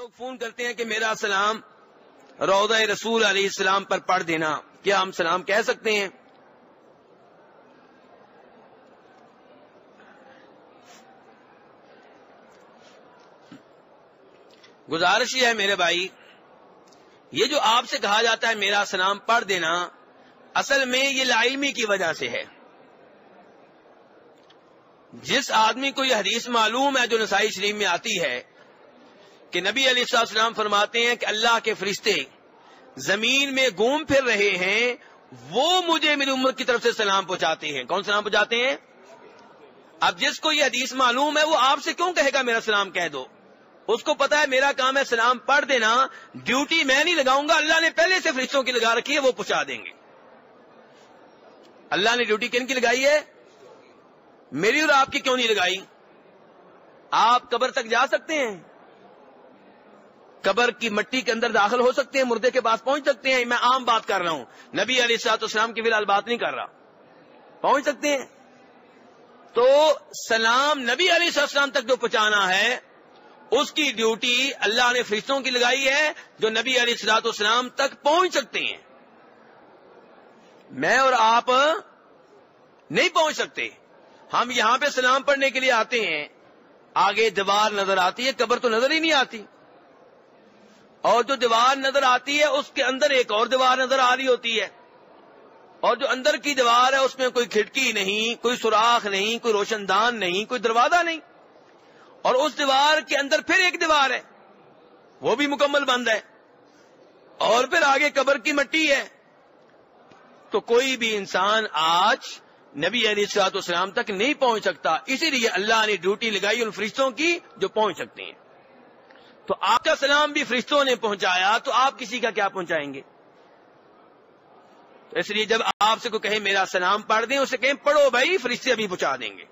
لوگ فون کرتے ہیں کہ میرا سلام روضہ رسول علیہ السلام پر پڑھ دینا، کیا ہم سلام کہہ سکتے ہیں؟ گزارش یہ ہے میرے بھائی، یہ جو آپ سے کہا جاتا ہے میرا سلام پڑھ دینا، اصل میں یہ لا علمی کی وجہ سے ہے۔ جس آدمی کو یہ حدیث معلوم ہے جو نسائی شریف میں آتی ہے کہ نبی علیہ السلام فرماتے ہیں کہ اللہ کے فرشتے زمین میں گھوم پھر رہے ہیں، وہ مجھے میری امت کی طرف سے سلام پہنچاتے ہیں۔ کون سلام پہنچاتے ہیں؟ اب جس کو یہ حدیث معلوم ہے وہ آپ سے کیوں کہے گا میرا سلام کہہ دو؟ اس کو پتا ہے میرا کام ہے سلام پڑھ دینا، ڈیوٹی میں نہیں لگاؤں گا، اللہ نے پہلے سے فرشتوں کی لگا رکھی ہے، وہ پہنچا دیں گے۔ اللہ نے ڈیوٹی کن کی لگائی ہے؟ میری اور آپ کی کیوں نہیں لگائی؟ آپ قبر تک جا سکتے ہیں؟ قبر کی مٹی کے اندر داخل ہو سکتے ہیں؟ مردے کے پاس پہنچ سکتے ہیں؟ میں عام بات کر رہا ہوں، نبی علیہ الصلوۃ والسلام کی فی الحال بات نہیں کر رہا۔ پہنچ سکتے ہیں؟ تو سلام نبی علیہ الصلوۃ والسلام تک جو پہنچانا ہے اس کی ڈیوٹی اللہ نے فرشتوں کی لگائی ہے جو نبی علیہ الصلوۃ والسلام تک پہنچ سکتے ہیں۔ میں اور آپ نہیں پہنچ سکتے۔ ہم یہاں پہ سلام پڑھنے کے لیے آتے ہیں، آگے دیوار نظر آتی ہے، قبر تو نظر ہی نہیں آتی، اور جو دیوار نظر آتی ہے اس کے اندر ایک اور دیوار نظر آ رہی ہوتی ہے، اور جو اندر کی دیوار ہے اس میں کوئی کھڑکی نہیں، کوئی سوراخ نہیں، کوئی روشن دان نہیں، کوئی دروازہ نہیں، اور اس دیوار کے اندر پھر ایک دیوار ہے، وہ بھی مکمل بند ہے، اور پھر آگے قبر کی مٹی ہے۔ تو کوئی بھی انسان آج نبی علیہ الصلوۃ والسلام تک نہیں پہنچ سکتا، اسی لیے اللہ نے ڈیوٹی لگائی ان فرشتوں کی جو پہنچ سکتے ہیں۔ تو آپ کا سلام بھی فرشتوں نے پہنچایا تو آپ کسی کا کیا پہنچائیں گے؟ تو اس لیے جب آپ سے کوئی کہے میرا سلام پڑھ دیں، اسے کہیں پڑھو بھائی، فرشتے ابھی پہنچا دیں گے۔